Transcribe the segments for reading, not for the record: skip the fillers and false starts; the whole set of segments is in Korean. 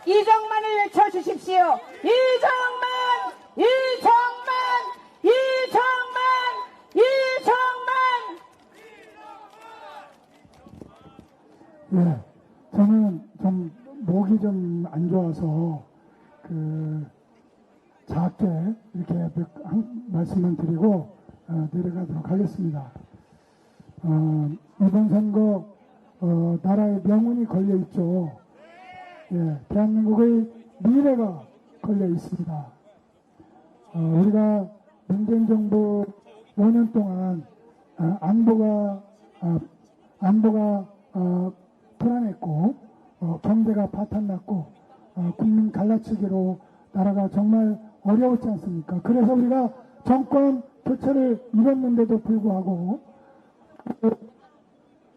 이정만을 외쳐주십시오. 이정만! 이정만! 이정만! 이정만! 예, 저는 좀 목이 좀 안 좋아서 작게 이렇게 말씀만 드리고 내려가도록 하겠습니다. 이번 선거 나라의 명운이 걸려 있죠. 예, 대한민국의 미래가 걸려 있습니다. 우리가 문재인 정부 5년 동안 안보가 불안했고 경제가 파탄났고 국민 갈라치기로 나라가 정말 어려웠지 않습니까? 그래서 우리가 정권 교체를 이뤘는데도 불구하고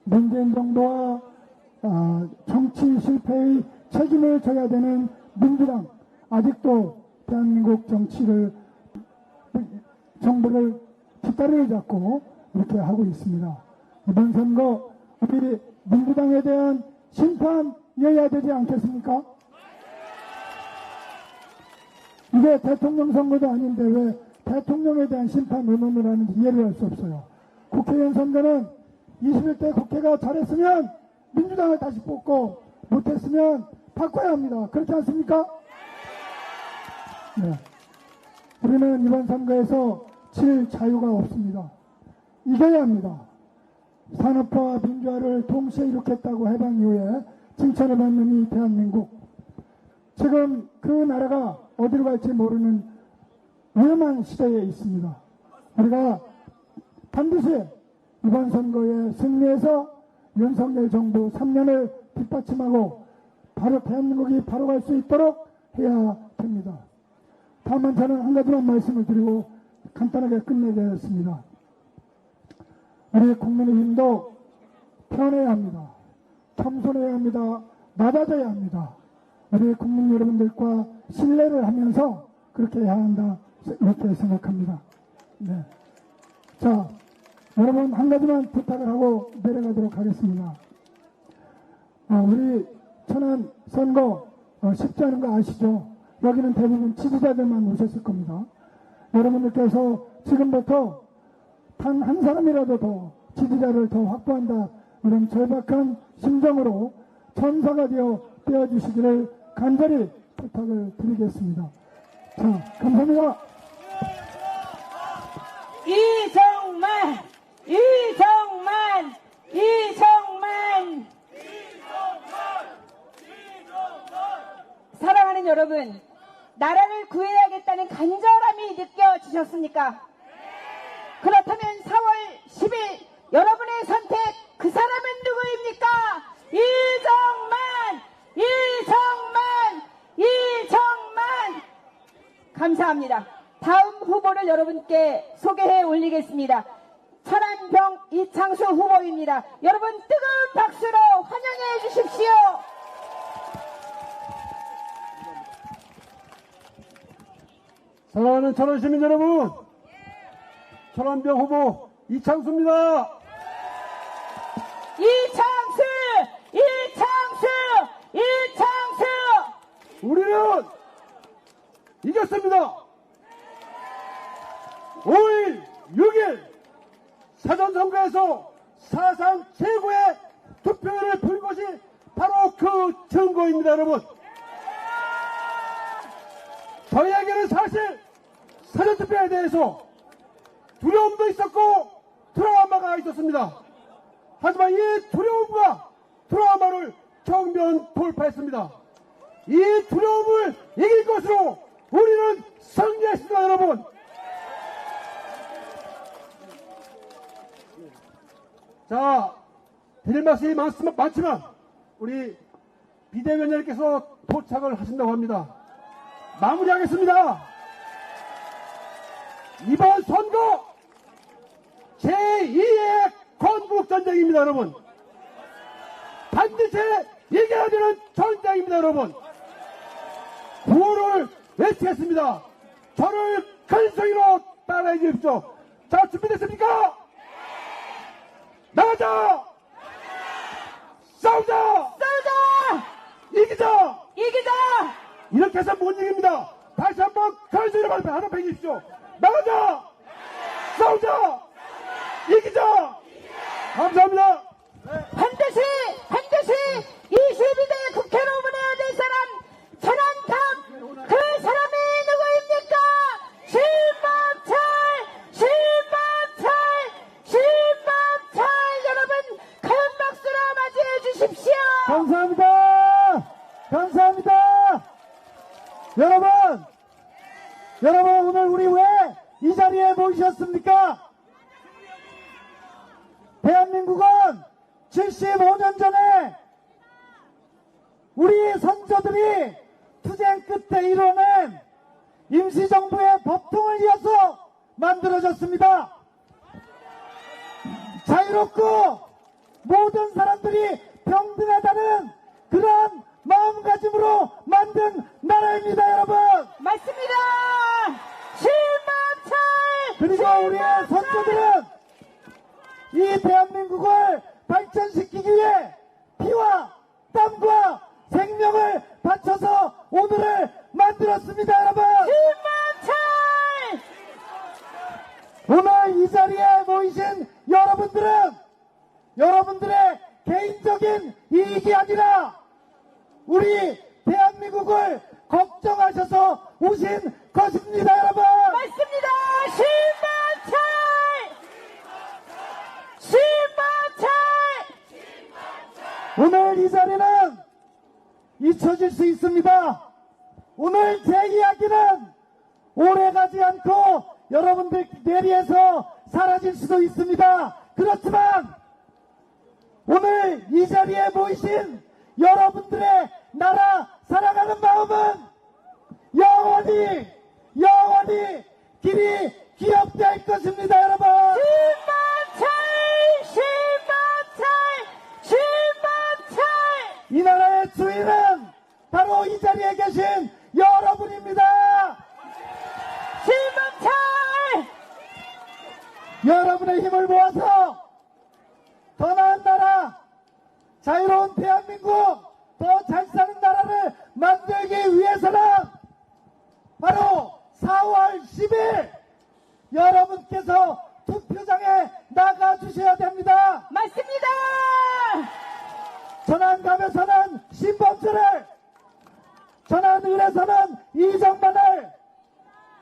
문재인 정부와 정치 실패의 책임을 져야 되는 민주당, 아직도 대한민국 정부를 뒷다리를 잡고 이렇게 하고 있습니다. 이번 선거 우리 민주당에 대한 심판이어야 되지 않겠습니까? 이게 대통령 선거도 아닌데 왜 대통령에 대한 심판 의논을 하는지 이해를 할 수 없어요. 국회의원 선거는 21대 국회가 잘했으면 민주당을 다시 뽑고 못했으면 바꿔야 합니다. 그렇지 않습니까? 네. 우리는 이번 선거에서 질 자유가 없습니다. 이겨야 합니다. 산업화와 민주화를 동시에 이룩했다고 해방 이후에 칭찬을 받는 이 대한민국. 지금 그 나라가 어디로 갈지 모르는 위험한 시대에 있습니다. 우리가 반드시 이번 선거에 승리해서 윤석열 정부 3년을 뒷받침하고 바로 대한민국이 바로 갈 수 있도록 해야 됩니다. 다만 저는 한 가지만 말씀을 드리고 간단하게 끝내겠습니다. 우리 국민의힘도 편해야 합니다. 겸손해야 합니다. 낮아져야 합니다. 우리 국민 여러분들과 신뢰를 하면서 그렇게 해야 한다, 이렇게 생각합니다. 네. 자, 여러분 한 가지만 부탁을 하고 내려가도록 하겠습니다. 우리 천안 선거 쉽지 않은 거 아시죠? 여기는 대부분 지지자들만 오셨을 겁니다. 여러분들께서 지금부터 단 한 사람이라도 더 지지자를 더 확보한다, 이런 절박한 심정으로 천사가 되어 떼어주시기를 간절히 부탁을 드리겠습니다. 자, 감사합니다. 이정만! 이정만! 이정만! 사랑하는 여러분, 나라를 구해야겠다는 간절함이 느껴지셨습니까? 그렇다면 4월 10일 여러분의 선택, 그 사람은 누구입니까? 이정만! 이정만! 이정만! 감사합니다. 다음 후보를 여러분께 소개해 올리겠습니다. 천안병 이창수 후보입니다. 여러분 뜨거운 박수로 환영해 주십시오. 사랑하는 천안 시민 여러분, 천안병 후보 이창수입니다. 이창수! 이창수! 이창수! 우리는 이겼습니다. 5일, 6일 사전선거에서 사상 최고의 투표율을 본 것이 바로 그 증거입니다, 여러분. 저희에게는 사실 사전투표에 대해서 두려움도 있었고 트라우마가 있었습니다. 하지만 이 두려움과 트라우마를 정면 돌파했습니다. 이 두려움을 이길 것으로 우리는 승리했습니다, 여러분. 자, 드릴 말씀이 많지만 우리 비대위원장님께서 도착을 하신다고 합니다. 마무리하겠습니다. 이번 선거 제2의 건국전쟁입니다, 여러분. 반드시 이겨야 되는 전쟁입니다, 여러분. 구호를 외치겠습니다. 저를 큰 소리로 따라해 주십시오. 자, 준비됐습니까? 나가자! 싸우자! 싸우자! 이기자! 이기자! 이렇게 해서 못 이깁니다. 다시 한번 큰 소리로 말해 하나 베기십시오. 나가자! 싸우자! 이기자! 감사합니다. 반드시 22대 국회로 보내야 될 사람 전환탑 그 사람이 누구입니까? 신범철 여러분 큰 박수로 맞이해 주십시오. 감사합니다. 감사합니다. 여러분 오늘 우리 왜 이 자리에 모이셨습니까? 대한민국은 75년 전에 우리 선조들이 투쟁 끝에 이뤄낸 임시정부의 법통을 이어서 만들어졌습니다. 자유롭고 모든 사람들이 평등하다는 그러한 마음가짐으로 만든 나라입니다, 여러분. 맞습니다. 신범철 그리고 우리의 선조들은 이 대한민국을 발전시키기 위해 피와 땀과 생명을 바쳐서 오늘을 만들었습니다, 여러분. 신범철 오늘 이 자리에 모이신 여러분들은 여러분들의 개인적인 이익이 아니라 우리 대한민국을 걱정하셔서 오신 것입니다, 여러분. 맞습니다. 신범철 오늘 이 자리는 잊혀질 수 있습니다. 오늘 제 이야기는 오래가지 않고 여러분들 뇌리에서 사라질 수도 있습니다. 그렇지만 오늘 이 자리에 모이신 여러분들의 나라 사랑하는 마음은 영원히 길이 기억될 것입니다, 여러분. 신범철 이 나라의 주인은 바로 이 자리에 계신 여러분입니다. 신범철 여러분의 힘을 모아서 더 나은 나라, 자유로운 대한민국, 더 잘 사는 나라를 만들기 위해서는 바로 4월 10일 여러분께서 투표장에 나가주셔야 됩니다. 맞습니다. 천안갑에서는 신범철을, 천안을에서는 이정만을,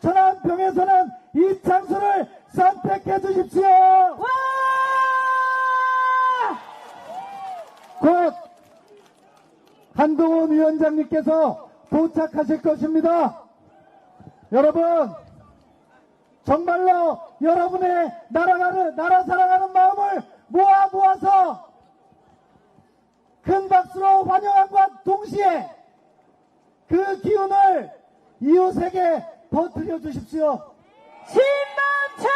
천안병에서는 이창수를 선택해 주십시오. 와! 곧 한동훈 위원장님께서 도착하실 것입니다. 여러분, 정말로 여러분의 나라 사랑하는 마음을 모아서 큰 박수로 환영함과 동시에 그 기운을 이웃에게 퍼뜨려 주십시오. 신범철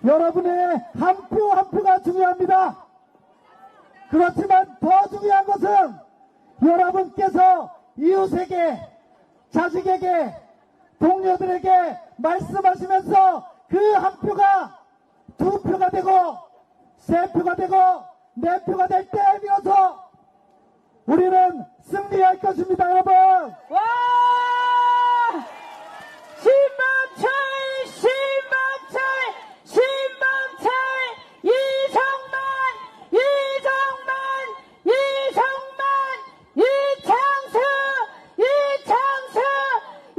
여러분의 한 표 한 표가 중요합니다. 그렇지만 더 중요한 것은 여러분께서 이웃에게, 자식에게, 동료들에게 말씀하시면서 그 한 표가 두 표가 되고 세 표가 되고 네 표가 될 때 비로소 우리는 승리할 것입니다, 여러분. 와! 신범철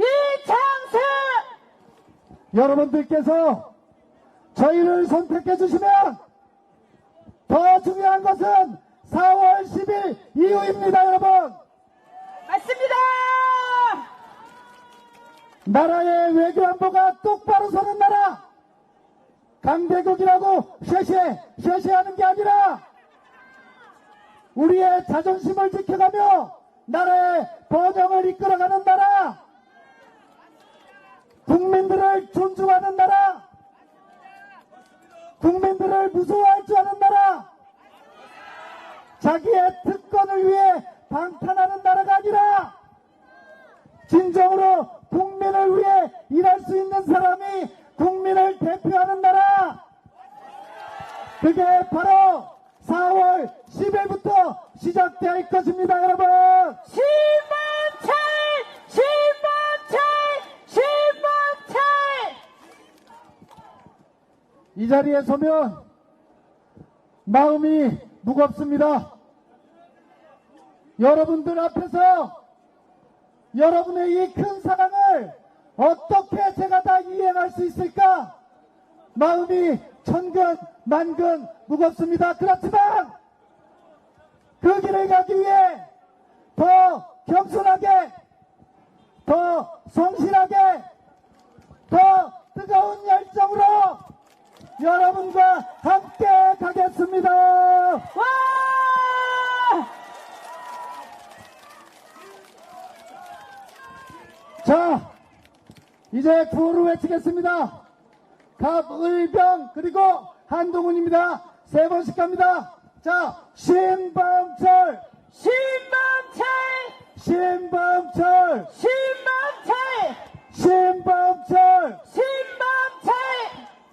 이창수 여러분들께서 저희를 선택해 주시면 더 중요한 것은 4월 10일 이후입니다, 여러분. 맞습니다. 나라의 외교안보가 똑바로 서는 나라, 강대국이라고 쉐쉐하는 게 아니라 우리의 자존심을 지켜가며 나라의 번영을 이끌어가는 나라, 국민들을 존중하는 나라, 국민들을 무서워할 줄 아는 나라, 자기의 특권을 위해 방탄하는 나라가 아니라 진정으로 국민을 위해 일할 수 있는 사람이 국민을 대표하는 나라, 그게 바로 4월 10일부터 시작될 것입니다, 여러분. 신범철! 신범철! 신범철! 이 자리에 서면 마음이 무겁습니다. 여러분들 앞에서 여러분의 이 큰 사랑을 어떻게 제가 다 이행할 수 있을까? 마음이 천근 만근 무겁습니다. 그렇지만 그 길을 가기 위해 더 겸손하게, 더 성실하게, 더 뜨거운 열정으로 여러분과 함께 가겠습니다. 와! 자, 이제 구호를 외치겠습니다. 갑을병 그리고 한동훈입니다. 세 번씩 갑니다. 자, 신범철, 신범철! 신범철, 신범철! 신범철, 신범철!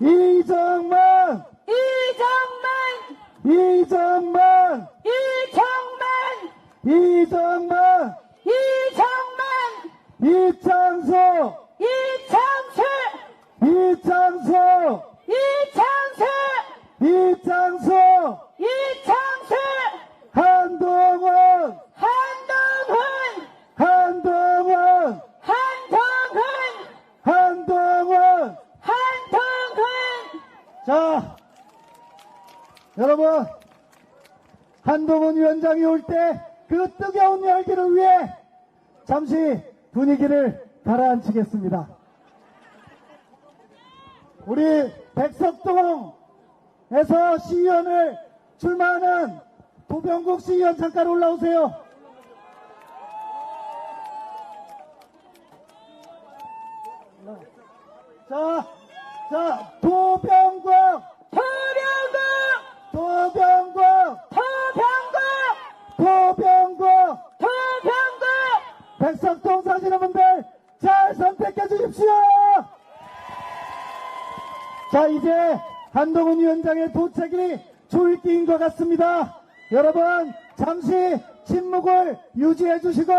이정만, 이정만! 이정만, 이정만! 이정만, 이정만! 이창수, 이창수! 이창수, 이창수! 이창수, 이창수! 한동훈, 한동훈! 한동훈, 한동훈! 한동훈. 한동훈! 자, 여러분, 한동훈 위원장이 올 때 그 뜨거운 열기를 위해 잠시 분위기를 가라앉히겠습니다. 우리 백석동에서 시의원을 출마하는 도병국 시의원 잠깐 올라오세요. 자, 도병국, 도병국! 도병국, 도병국! 도병국. 도병국! 백석동 사시는 분들 잘 선택해 주십시오. 자, 이제 한동훈 위원장의 도착이 줄기인 것 같습니다. 여러분, 잠시 침묵을 유지해 주시고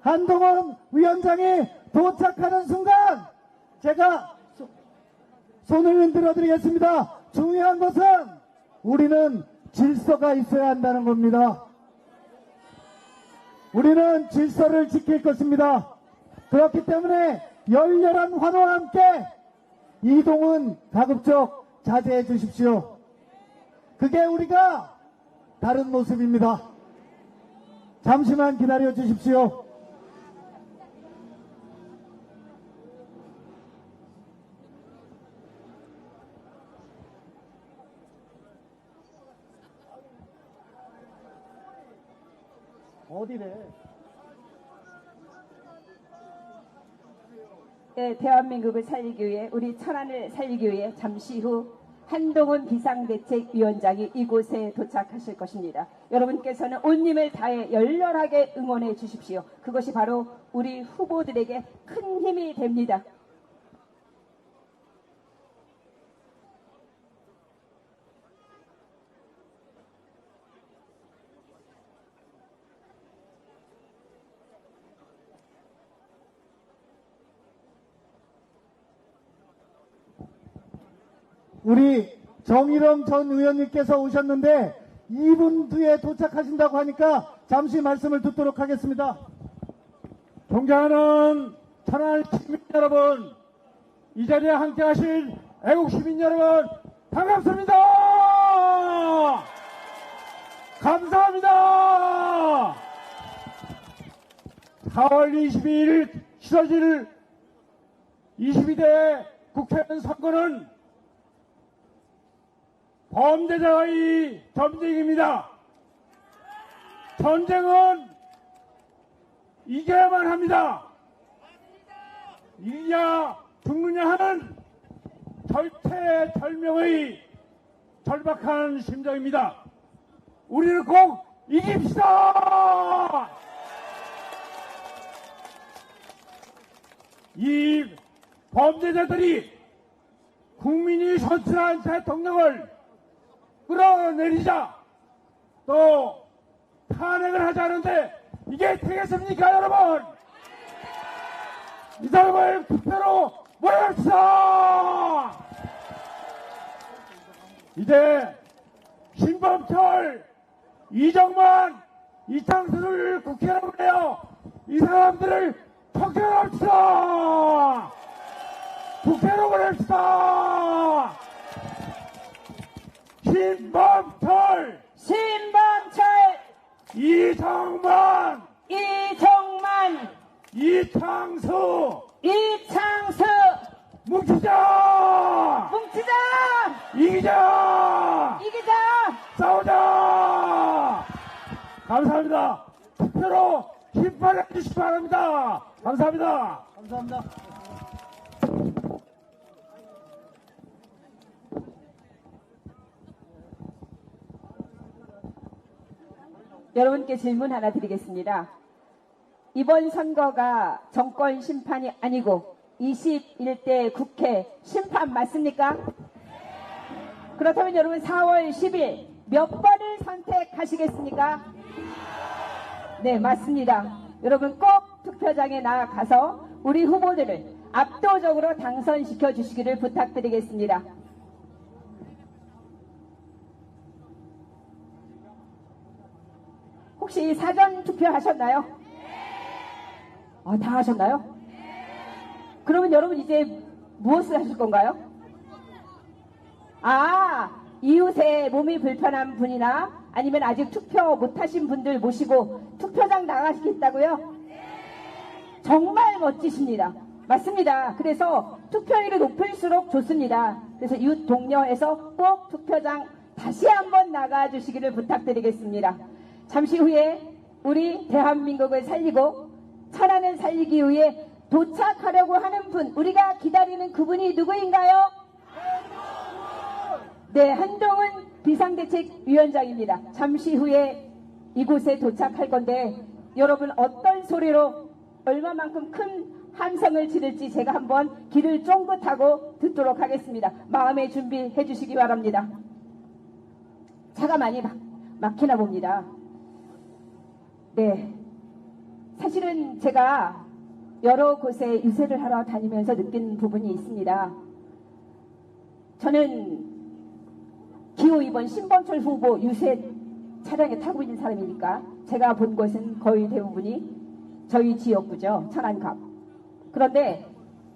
한동훈 위원장이 도착하는 순간 제가 손을 흔들어 드리겠습니다. 중요한 것은 우리는 질서가 있어야 한다는 겁니다. 우리는 질서를 지킬 것입니다. 그렇기 때문에 열렬한 환호와 함께 이동은 가급적 자제해 주십시오. 그게 우리가 다른 모습입니다. 잠시만 기다려 주십시오. 어디래? 네, 대한민국을 살리기 위해 우리 천안을 살리기 위해 잠시 후 한동훈 비상대책위원장이 이곳에 도착하실 것입니다. 여러분께서는 온 힘을 다해 열렬하게 응원해 주십시오. 그것이 바로 우리 후보들에게 큰 힘이 됩니다. 우리 정일영 전 의원님께서 오셨는데 2분 뒤에 도착하신다고 하니까 잠시 말씀을 듣도록 하겠습니다. 존경하는 천안 시민 여러분, 이 자리에 함께 하실 애국 시민 여러분, 반갑습니다. 감사합니다. 4월 22일 치러질 22대 국회의원 선거는 범죄자의 전쟁입니다. 전쟁은 이겨야만 합니다. 이기야 죽느냐 하는 절체절명의 절박한 심정입니다. 우리는 꼭 이깁시다. 이 범죄자들이 국민이 선출한 대통령을 끌어내리자 또 탄핵을 하지 않은데 이게 되겠습니까, 여러분? 이 사람을 투표로 몰아갑시다! 이제 신범철, 이정만, 이창수를 국회로 보내요. 이 사람들을 척결합시다! 국회로 보냅시다! 신범철, 이정만, 이창수, 뭉치자! 이기자! 싸우자! 감사합니다. 투표로 힘파를 해주시기 바랍니다. 감사합니다. 여러분께 질문 하나 드리겠습니다. 이번 선거가 정권 심판이 아니고 21대 국회 심판 맞습니까? 그렇다면 여러분 4월 10일 몇 번을 선택하시겠습니까? 네, 맞습니다. 여러분 꼭 투표장에 나가서 우리 후보들을 압도적으로 당선시켜 주시기를 부탁드리겠습니다. 혹시 사전 투표하셨나요? 다 하셨나요? 그러면 여러분 이제 무엇을 하실 건가요? 이웃에 몸이 불편한 분이나 아니면 아직 투표 못하신 분들 모시고 투표장 나가시겠다고요? 정말 멋지십니다. 맞습니다. 그래서 투표율이 높을수록 좋습니다. 그래서 이웃 동료에서 꼭 투표장 다시 한번 나가주시기를 부탁드리겠습니다. 잠시 후에 우리 대한민국을 살리고 천안을 살리기 위해 도착하려고 하는 분, 우리가 기다리는 그분이 누구인가요? 네, 한동훈 비상대책위원장입니다. 잠시 후에 이곳에 도착할 건데 여러분 어떤 소리로 얼마만큼 큰 함성을 지를지 제가 한번 귀를 쫑긋하고 듣도록 하겠습니다. 마음의 준비해 주시기 바랍니다. 차가 많이 막히나 봅니다. 네, 사실은 제가 여러 곳에 유세를 하러 다니면서 느낀 부분이 있습니다. 저는 기호 2번 신범철 후보 유세 차량에 타고 있는 사람이니까 제가 본 곳은 거의 대부분이 저희 지역구죠. 천안갑. 그런데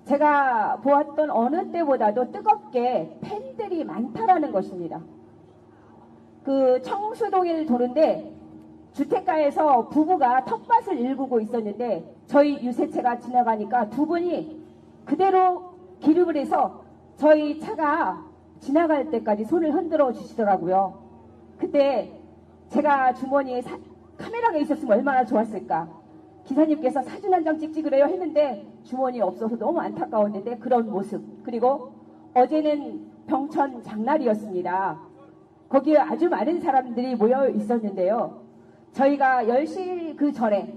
제가 보았던 어느 때보다도 뜨겁게 팬들이 많다라는 것입니다. 그 청수동을 도는데 주택가에서 부부가 텃밭을 일구고 있었는데 저희 유세차가 지나가니까 두 분이 그대로 기립을 해서 저희 차가 지나갈 때까지 손을 흔들어 주시더라고요. 그때 제가 주머니에 카메라가 있었으면 얼마나 좋았을까. 기사님께서 사진 한 장 찍지 그래요 했는데 주머니에 없어서 너무 안타까웠는데 그런 모습. 그리고 어제는 병천 장날이었습니다. 거기에 아주 많은 사람들이 모여 있었는데요. 저희가 10시 그 전에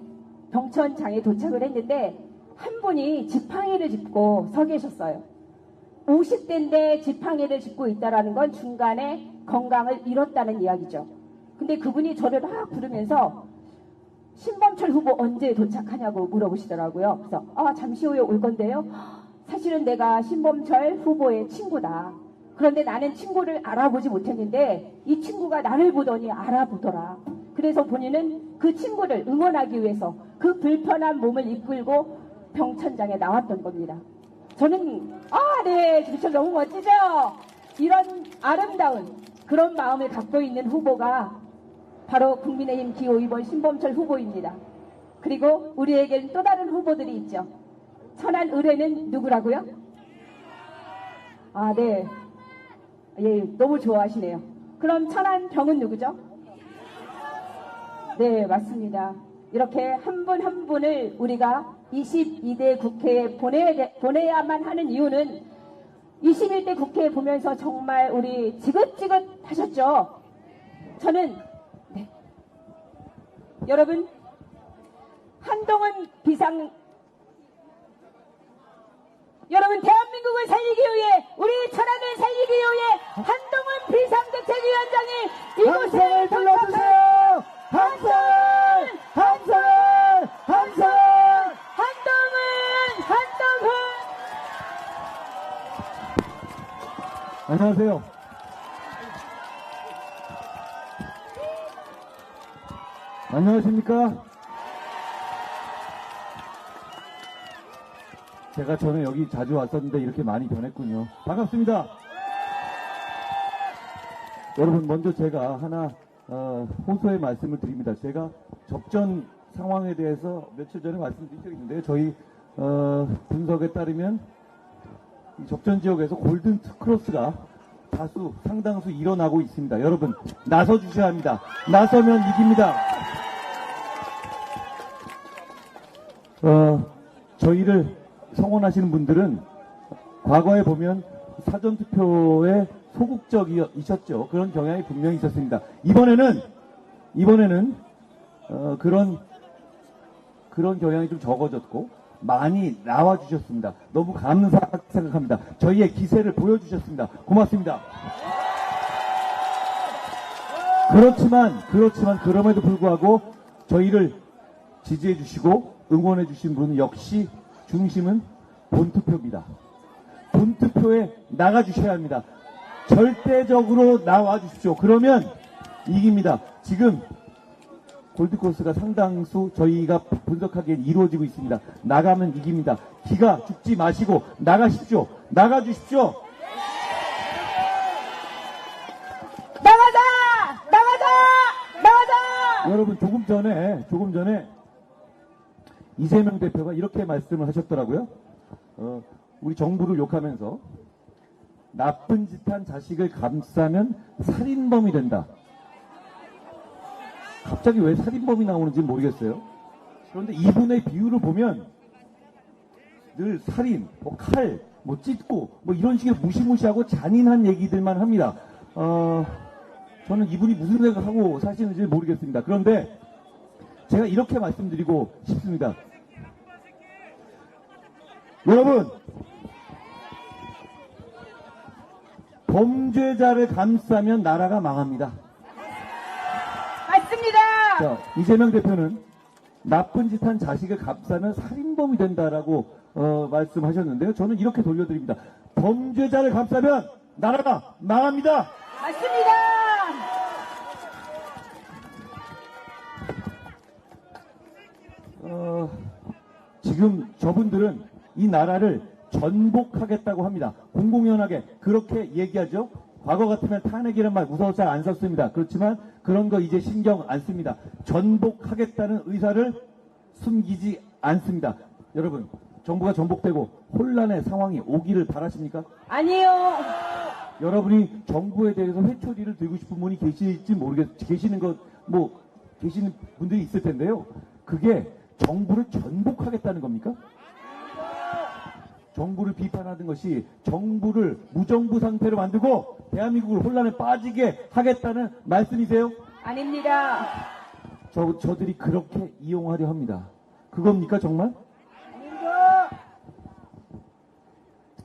병천장에 도착을 했는데 한 분이 지팡이를 짚고 서 계셨어요. 50대인데 지팡이를 짚고 있다는 건 중간에 건강을 잃었다는 이야기죠. 근데 그분이 저를 막 부르면서 신범철 후보 언제 도착하냐고 물어보시더라고요. 그래서 잠시 후에 올 건데요. 사실은 내가 신범철 후보의 친구다. 그런데 나는 친구를 알아보지 못했는데 이 친구가 나를 보더니 알아보더라. 그래서 본인은 그 친구를 응원하기 위해서 그 불편한 몸을 이끌고 병천장에 나왔던 겁니다. 저는 네, 그렇죠. 너무 멋지죠? 이런 아름다운 그런 마음을 갖고 있는 후보가 바로 국민의힘 기호 2번 신범철 후보입니다. 그리고 우리에겐 또 다른 후보들이 있죠. 천안 의뢰는 누구라고요? 네. 예, 너무 좋아하시네요. 그럼 천안 병은 누구죠? 네, 맞습니다. 이렇게 한 분 한 분을 우리가 22대 국회에 보내야만 하는 이유는 21대 국회에 보면서 정말 우리 지긋지긋 하셨죠? 저는 여러분 한동훈 여러분 대한민국을 살리기 위해 우리 천안을 살리기 위해 한동훈 비상대책위원장이 이곳에 함성을 불러주세요. 함성! 안녕하세요. 안녕하십니까? 제가 전에 여기 자주 왔었는데 이렇게 많이 변했군요. 반갑습니다. 여러분, 먼저 제가 하나 호소의 말씀을 드립니다. 제가 접전 상황에 대해서 며칠 전에 말씀드린 적이 있는데요. 저희 분석에 따르면 이 접전 지역에서 골든 크로스가 상당수 일어나고 있습니다. 여러분, 나서 주셔야 합니다. 나서면 이깁니다. 저희를 성원하시는 분들은 과거에 보면 사전투표에 소극적이셨죠. 그런 경향이 분명히 있었습니다. 이번에는 그런 경향이 좀 적어졌고 많이 나와주셨습니다. 너무 감사하게 생각합니다. 저희의 기세를 보여주셨습니다. 고맙습니다. 그렇지만 그럼에도 불구하고 저희를 지지해 주시고 응원해 주신 분은 역시 중심은 본투표입니다. 본투표에 나가 주셔야 합니다. 절대적으로 나와 주십시오. 그러면 이깁니다. 지금 골드코스가 상당수 저희가 분석하기엔 이루어지고 있습니다. 나가면 이깁니다. 기가 죽지 마시고 나가십시오. 나가 주십시오. 나가자! 여러분, 조금 전에 이재명 대표가 이렇게 말씀을 하셨더라고요. 우리 정부를 욕하면서 나쁜 짓 한 자식을 감싸면 살인범이 된다. 갑자기 왜 살인범이 나오는지 모르겠어요. 그런데 이분의 비유를 보면 늘 살인, 칼, 찢고 이런 식의 무시무시하고 잔인한 얘기들만 합니다. 저는 이분이 무슨 생각하고 사시는지 모르겠습니다. 그런데 제가 이렇게 말씀드리고 싶습니다. 여러분, 범죄자를 감싸면 나라가 망합니다. 맞습니다. 자, 이재명 대표는 나쁜 짓 한 자식을 감싸면 살인범이 된다라고 말씀하셨는데요. 저는 이렇게 돌려드립니다. 범죄자를 감싸면 나라가 망합니다. 맞습니다. 지금 저분들은 이 나라를 전복하겠다고 합니다. 공공연하게 그렇게 얘기하죠. 과거 같으면 탄핵이란 말 무서워서 잘 안 썼습니다. 그렇지만 그런 거 이제 신경 안 씁니다. 전복하겠다는 의사를 숨기지 않습니다. 여러분, 정부가 전복되고 혼란의 상황이 오기를 바라십니까? 아니요. 여러분이 정부에 대해서 회초리를 들고 싶은 분이 계실지 계시는 분들이 있을 텐데요. 그게 정부를 전복하겠다는 겁니까? 정부를 비판하는 것이 정부를 무정부 상태로 만들고 대한민국을 혼란에 빠지게 하겠다는 말씀이세요? 아닙니다. 저들이 그렇게 이용하려 합니다. 그겁니까 정말? 아닙니다.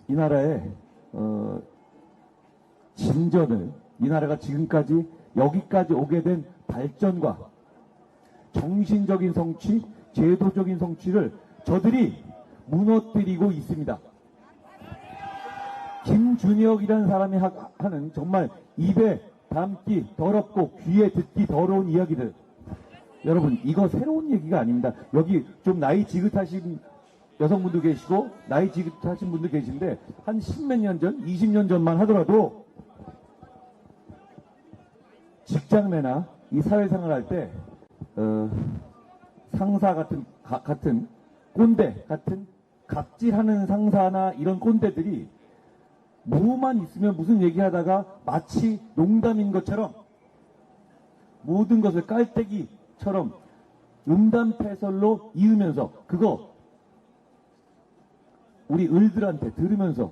이 나라의 진전을, 이 나라가 지금까지 여기까지 오게 된 발전과 정신적인 성취, 제도적인 성취를 저들이 무너뜨리고 있습니다. 김준혁이라는 사람이 하는 정말 입에 담기 더럽고 귀에 듣기 더러운 이야기들. 여러분, 이거 새로운 얘기가 아닙니다. 여기 좀 나이 지긋하신 여성분도 계시고 나이 지긋하신 분도 계신데 한 10몇 년 전, 20년 전만 하더라도 직장 내나 이 사회생활 할 때 상사 같은 꼰대 같은 갑질하는 상사나 이런 꼰대들이 뭐만 있으면 무슨 얘기하다가 마치 농담인 것처럼 모든 것을 깔때기처럼 음담패설로 이으면서 그거 우리 을들한테 들으면서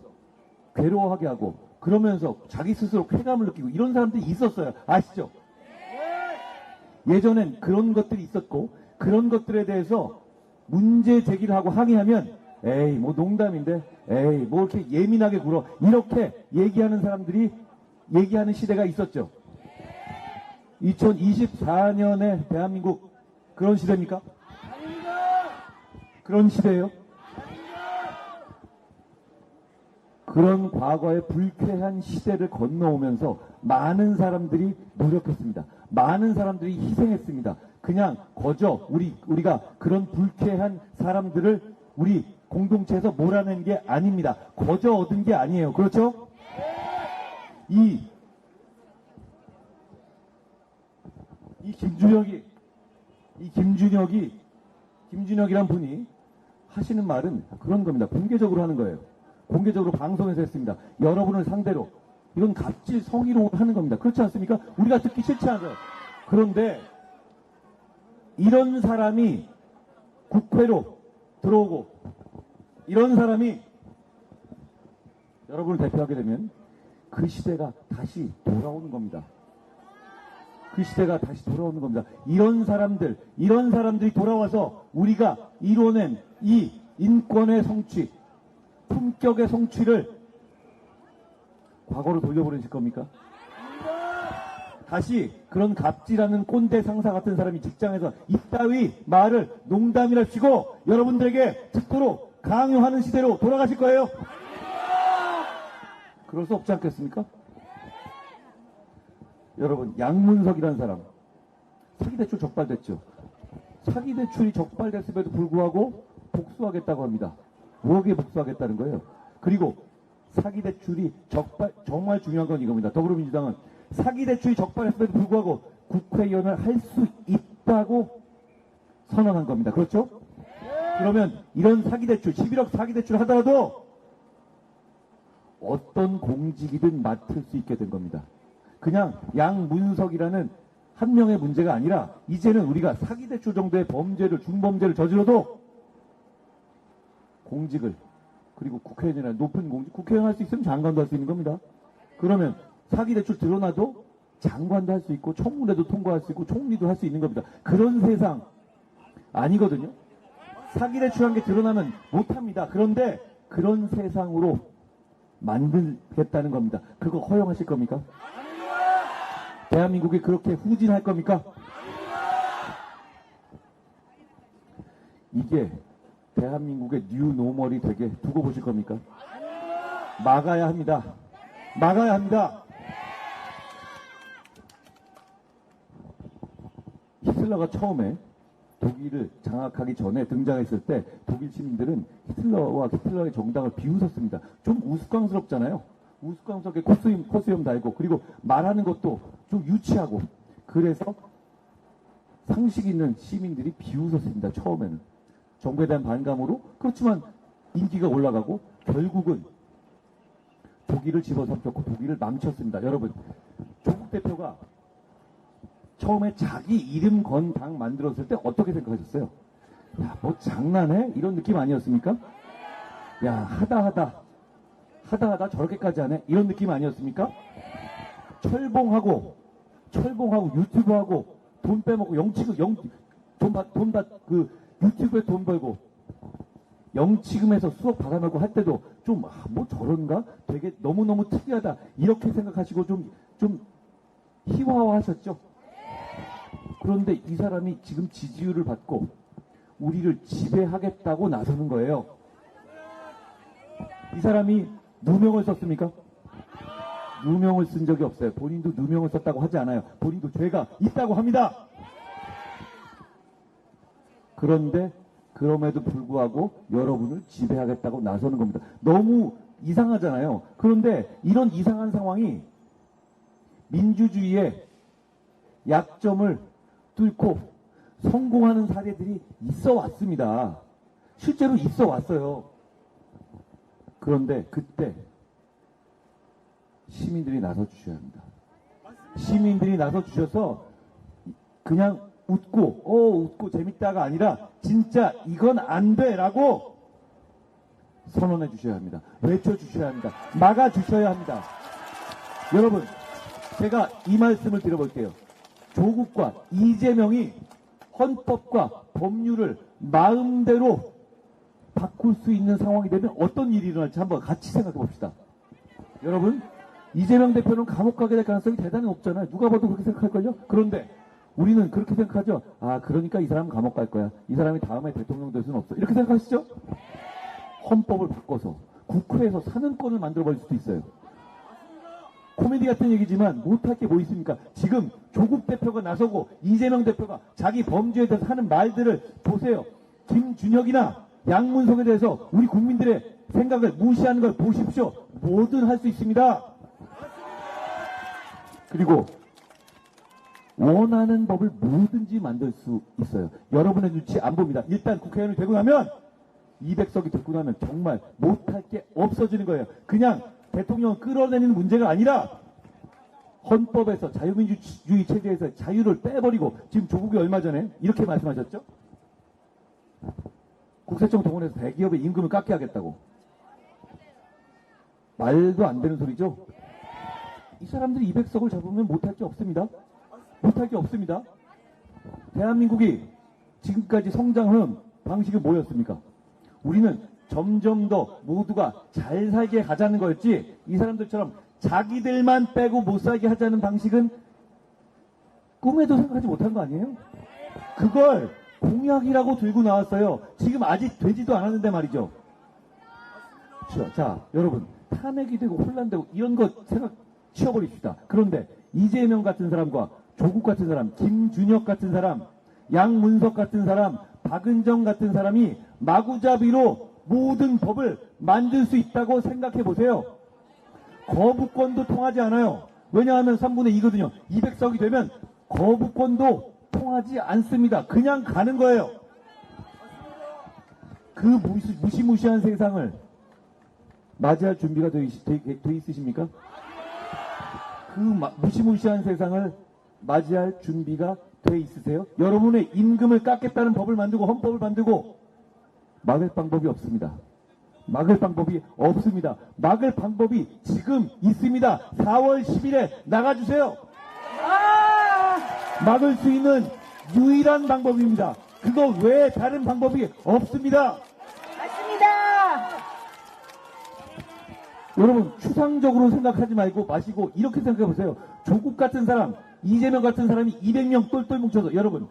괴로워하게 하고 그러면서 자기 스스로 쾌감을 느끼고 이런 사람들이 있었어요. 아시죠? 예전엔 그런 것들이 있었고 그런 것들에 대해서 문제 제기를 하고 항의하면 에이 뭐 농담인데 에이 뭐 이렇게 예민하게 굴어 이렇게 얘기하는 사람들이 얘기하는 시대가 있었죠. 2024년에 대한민국 그런 시대입니까? 그런 시대예요? 그런 과거의 불쾌한 시대를 건너오면서 많은 사람들이 노력했습니다. 많은 사람들이 희생했습니다. 그냥 거저 우리가 그런 불쾌한 사람들을 우리 공동체에서 몰아낸 게 아닙니다. 거저 얻은 게 아니에요. 그렇죠? 이 김준혁이란 분이 하시는 말은 그런 겁니다. 공개적으로 하는 거예요. 공개적으로 방송에서 했습니다. 여러분을 상대로. 이건 갑질 성희롱을 하는 겁니다. 그렇지 않습니까? 우리가 듣기 싫지 않아요. 그런데 이런 사람이 국회로 들어오고 이런 사람이 여러분을 대표하게 되면 그 시대가 다시 돌아오는 겁니다. 그 시대가 다시 돌아오는 겁니다. 이런 사람들이 돌아와서 우리가 이뤄낸 이 인권의 성취, 품격의 성취를 과거로 돌려보내실 겁니까? 다시 그런 갑질하는 꼰대 상사 같은 사람이 직장에서 이따위 말을 농담이라 치고 여러분들에게 듣도록 강요하는 시대로 돌아가실 거예요? 그럴 수 없지 않겠습니까? 여러분, 양문석이라는 사람 사기대출 적발됐죠. 사기대출이 적발됐음에도 불구하고 복수하겠다고 합니다. 뭐에 복수하겠다는 거예요? 그리고 사기대출이 정말 중요한 건 이겁니다. 더불어민주당은 사기대출이 적발했음에도 불구하고 국회의원을 할 수 있다고 선언한 겁니다. 그렇죠? 그러면 이런 사기대출, 11억 사기대출 하더라도 어떤 공직이든 맡을 수 있게 된 겁니다. 그냥 양문석이라는 한 명의 문제가 아니라 이제는 우리가 사기대출 정도의 범죄를, 중범죄를 저질러도 공직을, 그리고 국회의원이나 높은 공직, 국회의원 할 수 있으면 장관도 할 수 있는 겁니다. 그러면 사기대출 드러나도 장관도 할 수 있고 청문회도 통과할 수 있고 총리도 할 수 있는 겁니다. 그런 세상 아니거든요. 사기대출한 게 드러나면 못합니다. 그런데 그런 세상으로 만들겠다는 겁니다. 그거 허용하실 겁니까? 대한민국이 그렇게 후진할 겁니까? 이게 대한민국의 뉴노멀이 되게 두고 보실 겁니까? 막아야 합니다. 막아야 합니다. 히틀러가 처음에 독일을 장악하기 전에 등장했을 때 독일 시민들은 히틀러와 히틀러의 정당을 비웃었습니다. 좀 우스꽝스럽잖아요. 우스꽝스럽게 코스염 달고, 그리고 말하는 것도 좀 유치하고, 그래서 상식 있는 시민들이 비웃었습니다. 처음에는 정부에 대한 반감으로. 그렇지만 인기가 올라가고 결국은 독일을 집어삼켰고 독일을 망쳤습니다. 여러분, 조국 대표가 처음에 자기 이름 건 당 만들었을 때 어떻게 생각하셨어요? 야, 뭐 장난해? 이런 느낌 아니었습니까? 야, 하다 저렇게까지 하네? 이런 느낌 아니었습니까? 철봉하고 유튜브하고 돈 빼먹고 유튜브에 돈 벌고 영치금에서 수억 받아먹고 할 때도 좀 뭐 저런가? 되게 너무너무 특이하다 이렇게 생각하시고 좀 희화화하셨죠? 그런데 이 사람이 지금 지지율을 받고 우리를 지배하겠다고 나서는 거예요. 이 사람이 누명을 썼습니까? 누명을 쓴 적이 없어요. 본인도 누명을 썼다고 하지 않아요. 본인도 죄가 있다고 합니다. 그런데 그럼에도 불구하고 여러분을 지배하겠다고 나서는 겁니다. 너무 이상하잖아요. 그런데 이런 이상한 상황이 민주주의의 약점을 뚫고 성공하는 사례들이 있어 왔습니다. 실제로 있어 왔어요. 그런데 그때 시민들이 나서 주셔야 합니다. 시민들이 나서 주셔서 그냥 웃고 재밌다가 아니라 진짜 이건 안 돼라고 선언해 주셔야 합니다. 외쳐 주셔야 합니다. 막아 주셔야 합니다. 여러분, 제가 이 말씀을 드려볼게요. 조국과 이재명이 헌법과 법률을 마음대로 바꿀 수 있는 상황이 되면 어떤 일이 일어날지 한번 같이 생각해 봅시다. 여러분, 이재명 대표는 감옥 가게 될 가능성이 대단히 높잖아요. 누가 봐도 그렇게 생각할걸요? 그런데 우리는 그렇게 생각하죠. 아, 그러니까 이 사람은 감옥 갈 거야. 이 사람이 다음에 대통령 될 수는 없어. 이렇게 생각하시죠? 헌법을 바꿔서 국회에서 사는권을 만들어버릴 수도 있어요. 코미디 같은 얘기지만 못할 게 뭐 있습니까? 지금 조국 대표가 나서고 이재명 대표가 자기 범죄에 대해서 하는 말들을 보세요. 김준혁이나 양문석에 대해서 우리 국민들의 생각을 무시하는 걸 보십시오. 뭐든 할 수 있습니다. 그리고 원하는 법을 뭐든지 만들 수 있어요. 여러분의 눈치 안 봅니다. 일단 국회의원이 되고 나면 200석이 됐고 나면 정말 못할 게 없어지는 거예요. 그냥 대통령을 끌어내리는 문제가 아니라 헌법에서 자유민주주의 체제에서 자유를 빼버리고 지금 조국이 얼마 전에 이렇게 말씀하셨죠? 국세청 동원해서 대기업의 임금을 깎게 하겠다고. 말도 안 되는 소리죠? 이 사람들이 200석을 잡으면 못할 게 없습니다. 못할 게 없습니다. 대한민국이 지금까지 성장한 방식이 뭐였습니까? 우리는 점점 더 모두가 잘 살게 가자는 거였지, 이 사람들처럼 자기들만 빼고 못 살게 하자는 방식은 꿈에도 생각하지 못한 거 아니에요? 그걸 공약이라고 들고 나왔어요. 지금 아직 되지도 않았는데 말이죠. 자, 여러분, 탄핵이 되고 혼란되고 이런 거 생각 치워버립시다. 그런데 이재명 같은 사람과 조국 같은 사람, 김준혁 같은 사람, 양문석 같은 사람, 박은정 같은 사람이 마구잡이로 모든 법을 만들 수 있다고 생각해 보세요. 거부권도 통하지 않아요. 왜냐하면 3분의 2거든요. 200석이 되면 거부권도 통하지 않습니다. 그냥 가는 거예요. 그 무시무시한 세상을 맞이할 준비가 돼 있으십니까? 그 무시무시한 세상을 맞이할 준비가 돼 있으세요? 여러분의 임금을 깎겠다는 법을 만들고 헌법을 만들고 막을 방법이 없습니다. 막을 방법이 없습니다. 막을 방법이 지금 있습니다. 4월 10일에 나가주세요. 막을 수 있는 유일한 방법입니다. 그거 외에 다른 방법이 없습니다. 맞습니다. 여러분, 추상적으로 생각하지 말고 마시고 이렇게 생각해 보세요. 조국 같은 사람, 이재명 같은 사람이 200명 똘똘 뭉쳐서, 여러분,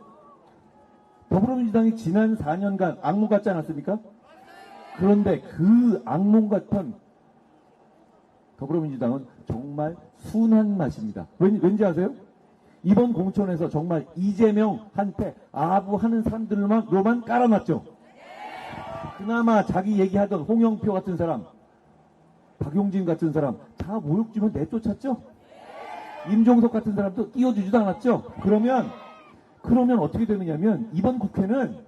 더불어민주당이 지난 4년간 악몽 같지 않았습니까? 그런데 그 악몽 같은 더불어민주당은 정말 순한 맛입니다. 왠지 아세요? 이번 공천에서 정말 이재명한테 아부하는 사람들로만 깔아놨죠. 그나마 자기 얘기하던 홍영표 같은 사람, 박용진 같은 사람 다 모욕주면 내쫓았죠. 임종석 같은 사람도 끼워주지도 않았죠. 그러면 어떻게 되느냐면 이번 국회는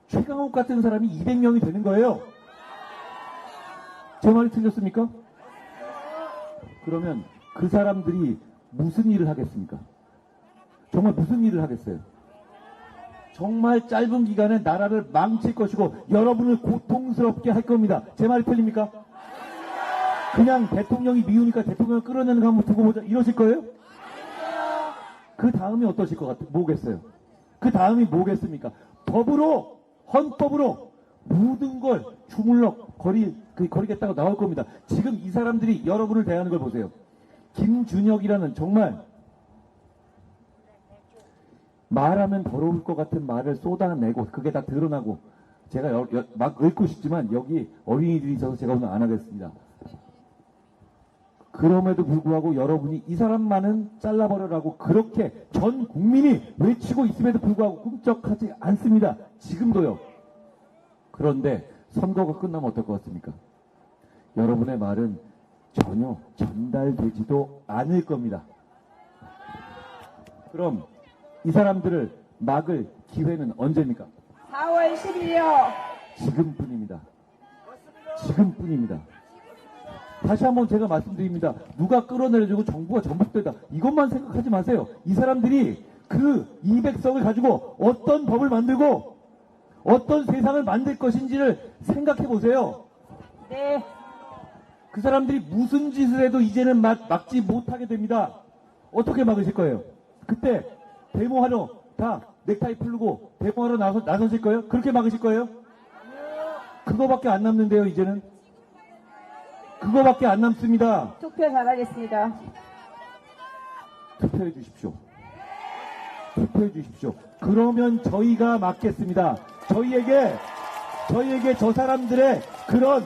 최강욱 같은 사람이 200명이 되는 거예요. 제 말이 틀렸습니까? 그러면 그 사람들이 무슨 일을 하겠습니까? 정말 무슨 일을 하겠어요? 정말 짧은 기간에 나라를 망칠 것이고 여러분을 고통스럽게 할 겁니다. 제 말이 틀립니까? 그냥 대통령이 미우니까 대통령을 끌어내는 거 한번 두고 보자 이러실 거예요? 그 다음이 어떠실 것 같아요? 뭐겠어요? 그 다음이 뭐겠습니까? 법으로, 헌법으로 모든 걸 주물럭 거리겠다고 나올 겁니다. 지금 이 사람들이 여러분을 대하는 걸 보세요. 김준혁이라는 정말 말하면 더러울 것 같은 말을 쏟아내고 그게 다 드러나고, 제가 막 읽고 싶지만 여기 어린이들이 있어서 제가 오늘 안 하겠습니다. 그럼에도 불구하고 여러분이 이 사람만은 잘라버려라고 그렇게 전 국민이 외치고 있음에도 불구하고 꿈쩍하지 않습니다. 지금도요. 그런데 선거가 끝나면 어떨 것 같습니까? 여러분의 말은 전혀 전달되지도 않을 겁니다. 그럼 이 사람들을 막을 기회는 언제입니까? 4월 10일이요. 지금뿐입니다. 지금뿐입니다. 다시 한번 제가 말씀드립니다. 누가 끌어내려주고 정부가 전복되다, 이것만 생각하지 마세요. 이 사람들이 그 200석을 가지고 어떤 법을 만들고 어떤 세상을 만들 것인지를 생각해 보세요. 네. 그 사람들이 무슨 짓을 해도 이제는 막지 못하게 됩니다. 어떻게 막으실 거예요? 그때 데모하러 다 넥타이 풀고 데모하러 나서실 거예요? 그렇게 막으실 거예요? 그거밖에 안 남는데요, 이제는. 그거밖에 안 남습니다. 투표 잘하겠습니다. 투표해 주십시오. 투표해 주십시오. 그러면 저희가 막겠습니다. 저희에게 저 사람들의 그런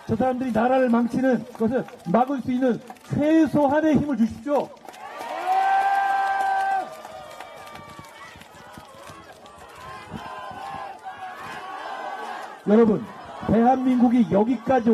저 사람들이 나라를 망치는 것을 막을 수 있는 최소한의 힘을 주십시오. 여러분, 대한민국이 여기까지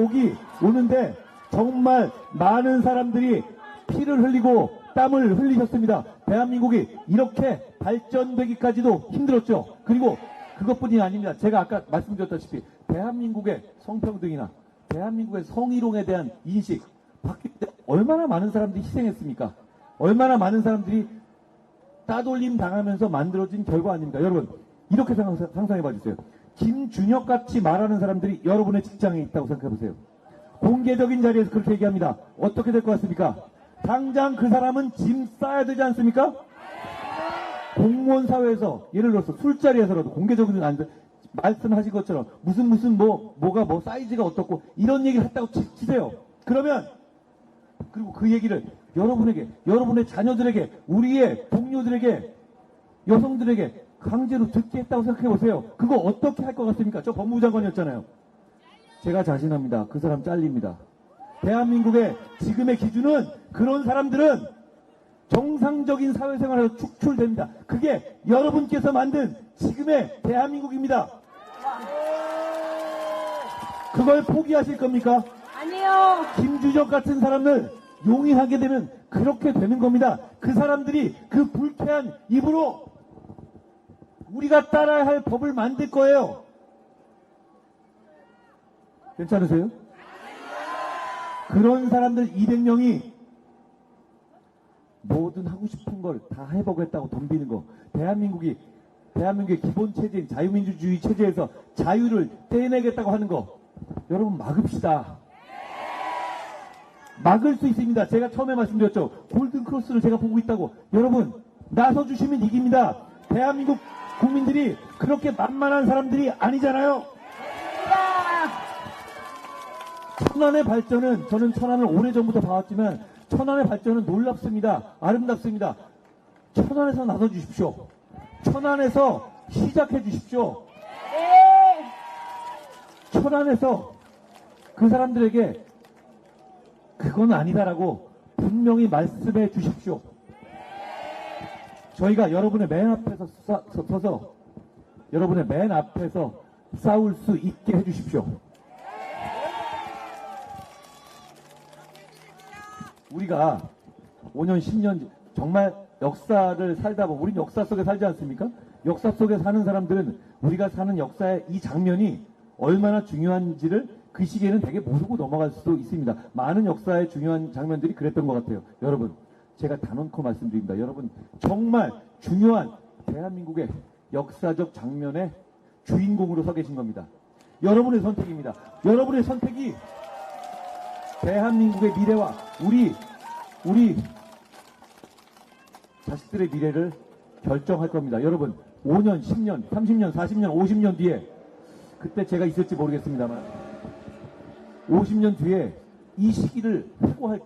오는데 정말 많은 사람들이 피를 흘리고 땀을 흘리셨습니다. 대한민국이 이렇게 발전되기까지도 힘들었죠. 그리고 그것뿐이 아닙니다. 제가 아까 말씀드렸다시피 대한민국의 성평등이나 대한민국의 성희롱에 대한 인식 바뀔 때 얼마나 많은 사람들이 희생했습니까? 얼마나 많은 사람들이 따돌림 당하면서 만들어진 결과 아닙니까? 여러분, 이렇게 상상해 봐주세요. 김준혁 같이 말하는 사람들이 여러분의 직장에 있다고 생각해 보세요. 공개적인 자리에서 그렇게 얘기합니다. 어떻게 될 것 같습니까? 당장 그 사람은 짐 싸야 되지 않습니까? 공무원 사회에서 예를 들어서 술자리에서라도 공개적인 말씀하신 것처럼 무슨 뭐가 사이즈가 어떻고 이런 얘기를 했다고 치세요. 그러면 그리고 그 얘기를 여러분에게, 여러분의 자녀들에게, 우리의 동료들에게, 여성들에게 강제로 듣게 했다고 생각해 보세요. 그거 어떻게 할 것 같습니까? 저 법무부 장관이었잖아요. 제가 자신합니다. 그 사람 잘립니다. 대한민국의 지금의 기준은 그런 사람들은 정상적인 사회생활에서 축출됩니다. 그게 여러분께서 만든 지금의 대한민국입니다. 그걸 포기하실 겁니까? 아니요. 김주적 같은 사람을 용인하게 되면 그렇게 되는 겁니다. 그 사람들이 그 불쾌한 입으로 우리가 따라야 할 법을 만들 거예요. 괜찮으세요? 그런 사람들 200명이 뭐든 하고 싶은 걸 다 해보겠다고 덤비는 거. 대한민국의 기본 체제인 자유민주주의 체제에서 자유를 떼내겠다고 하는 거. 여러분 막읍시다. 막을 수 있습니다. 제가 처음에 말씀드렸죠. 골든크로스를 제가 보고 있다고. 여러분 나서주시면 이깁니다. 대한민국 국민들이 그렇게 만만한 사람들이 아니잖아요. 천안의 발전은, 저는 천안을 오래전부터 봐왔지만 천안의 발전은 놀랍습니다. 아름답습니다. 천안에서 나서주십시오. 천안에서 시작해 주십시오. 천안에서 그 사람들에게 그건 아니다라고 분명히 말씀해 주십시오. 저희가 여러분의 맨 앞에서 서서 여러분의 맨 앞에서 싸울 수 있게 해주십시오. 우리가 5년, 10년 정말 역사를 살다 보면 우린 역사 속에 살지 않습니까? 역사 속에 사는 사람들은 우리가 사는 역사의 이 장면이 얼마나 중요한지를 그 시기에는 되게 모르고 넘어갈 수도 있습니다. 많은 역사의 중요한 장면들이 그랬던 것 같아요. 여러분, 제가 단언코 말씀드립니다. 여러분, 정말 중요한 대한민국의 역사적 장면의 주인공으로 서 계신 겁니다. 여러분의 선택입니다. 여러분의 선택이 대한민국의 미래와 우리 자식들의 미래를 결정할 겁니다. 여러분, 5년, 10년, 30년, 40년, 50년 뒤에 그때 제가 있을지 모르겠습니다만 50년 뒤에 이 시기를 회고할